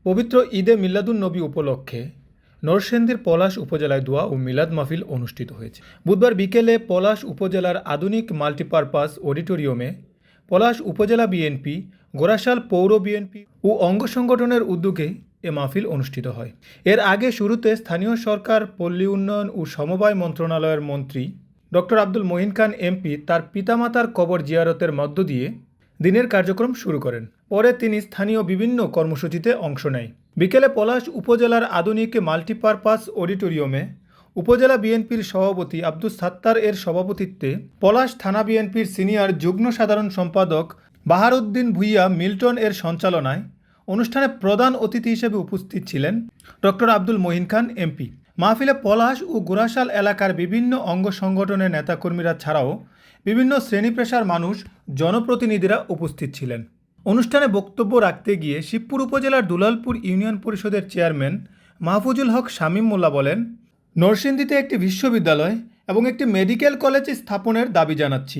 পবিত্র ঈদে মিলাদুন্নবী উপলক্ষে নরসিংদীর পলাশ উপজেলায় দোয়া ও মিলাদ মাহফিল অনুষ্ঠিত হয়েছে। বুধবার বিকেলে পলাশ উপজেলার আধুনিক মাল্টিপারপাস অডিটোরিয়ামে পলাশ উপজেলা বিএনপি, গোরাশাল পৌর বিএনপি ও অঙ্গ সংগঠনের উদ্যোগে এ মাহফিল অনুষ্ঠিত হয়। এর আগে শুরুতে স্থানীয় সরকার, পল্লী উন্নয়ন ও সমবায় মন্ত্রণালয়ের মন্ত্রী ডক্টর আব্দুল মঈন খান এমপি তার পিতামাতার কবর জিয়ারতের মধ্য দিয়ে দিনের কার্যক্রম শুরু করেন। পরে তিনি স্থানীয় বিভিন্ন কর্মসূচিতে অংশ নেয়। বিকেলে পলাশ উপজেলার আধুনিক মাল্টিপারপাস অডিটোরিয়ামে উপজেলা বিএনপির সভাপতি আব্দুস সাত্তার এর সভাপতিত্বে পলাশ থানা বিএনপির সিনিয়র যুগ্ম সাধারণ সম্পাদক বাহারউদ্দিন ভূঁইয়া মিল্টন এর সঞ্চালনায় অনুষ্ঠানে প্রধান অতিথি হিসেবে উপস্থিত ছিলেন ডক্টর আব্দুল মঈন খান এমপি। মাহফিলে পলাশ ও গোরাশাল এলাকার বিভিন্ন অঙ্গ সংগঠনের নেতাকর্মীরা ছাড়াও বিভিন্ন শ্রেণী পেশার মানুষ, জনপ্রতিনিধিরা উপস্থিত ছিলেন। অনুষ্ঠানে বক্তব্য রাখতে গিয়ে শিবপুর উপজেলার দুলালপুর ইউনিয়ন পরিষদের চেয়ারম্যান মাহফুজুল হক শামীম মোল্লা বলেন, নরসিংদীতে একটি বিশ্ববিদ্যালয় এবং একটি মেডিকেল কলেজ স্থাপনের দাবি জানাচ্ছি।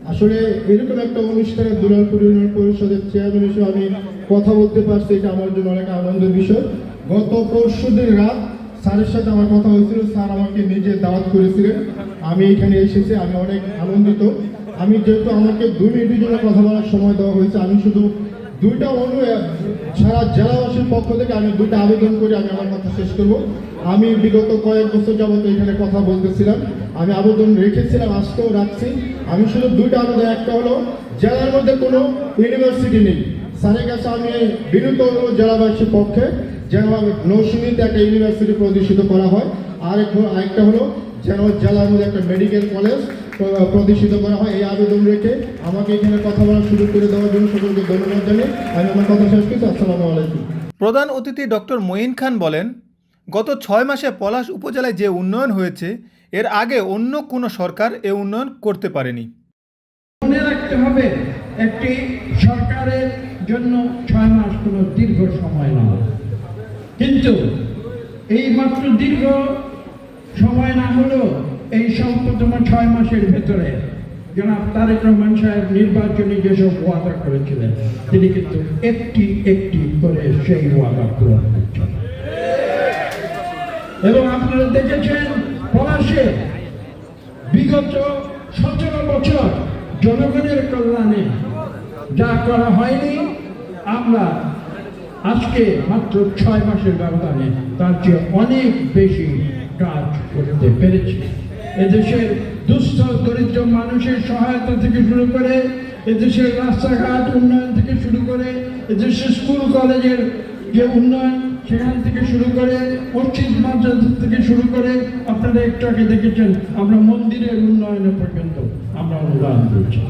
আসলে এরকম একটা অনুষ্ঠানে দুলালপুর ইউনিয়ন পরিষদের চেয়ারম্যান হিসেবে আমি কথা বলতে পারছি, এটা আমার জন্য অনেক আনন্দের বিষয়। গত পরশুদিন রাত স্যারের সাথে আমার কথা হয়েছিল, স্যার আমাকে নিজে দাওয়াত করেছিলেন, আমি এখানে এসেছি, আমি অনেক আনন্দিত। আমি যেহেতু আমাকে 2 মিনিটের জন্য কথা বলার সময় দেওয়া হয়েছে, আমি শুধু সারা জেলাবাসীর পক্ষ থেকে আমি 2টা আবেদন করে আমি আমার কথা শেষ করব। আমি বিগত কয়েক বছর যাবত এখানে কথা বলতেছিলাম, আমি আবেদন রেখেছিলাম, আজকেও রাখছি। আমি শুধু 2টা আবেদন, একটা হলো জেলার মধ্যে কোনো ইউনিভার্সিটি নেই, স্যারের কাছে আমি বিনীত অনুরোধ জেলাবাসীর পক্ষে যেন নরসিংদীতে একটা ইউনিভার্সিটি প্রতিষ্ঠিত করা হয়। আরেকটা হলো যেন জেলার মধ্যে একটা মেডিকেল কলেজ প্রতিষ্ঠিত করা হয়। এই আবেদন রেখে আমাকে এখানে কথা বলার সুযোগ করে দেওয়ার জন্য সকলকে ধন্যবাদ জানিয়ে আমি আমার কথা শেষ করছি। আসসালামু আলাইকুম। প্রধান অতিথি ডক্টর মঈন খান বলেন, গত 6 মাসে পলাশ উপজেলায় যে উন্নয়ন হয়েছে এর আগে অন্য কোনো সরকার এ উন্নয়ন করতে পারেনি। মনে রাখতে হবে, একটি সরকারের জন্য 6 মাস কোনো দীর্ঘ সময় নয়, কিন্তু এই মাত্র দীর্ঘ সময় না হলেও এই সম্পূর্ণ 6 মাসের ভেতরে জনাব তারেক রহমান সাহেব নির্বাচনী যেসব ওয়াদা করেছিলেন তিনি কিন্তু একটি একটি করে সেই ওয়াদা পূরণ করছেন। এবং আপনারা দেখেছেন পলাশে বিগত 17 বছর জনগণের কল্যাণে যা করা হয়নি, আমরা আজকে মাত্র 6 মাসের ব্যবধানে তার চেয়ে অনেক বেশি কাজ করতে পেরেছি। এদেশের দুস্থ দরিদ্র মানুষের সহায়তা থেকে শুরু করে, এদেশের রাস্তাঘাট উন্নয়ন থেকে শুরু করে, এদেশের স্কুল কলেজের যে উন্নয়ন সেখান থেকে শুরু করে, মসজিদ মাদ্রাসা থেকে শুরু করে, আপনারা একটু আগে দেখেছেন আমরা মন্দিরের উন্নয়নের পর্যন্ত আমরা অনুদান দিচ্ছি।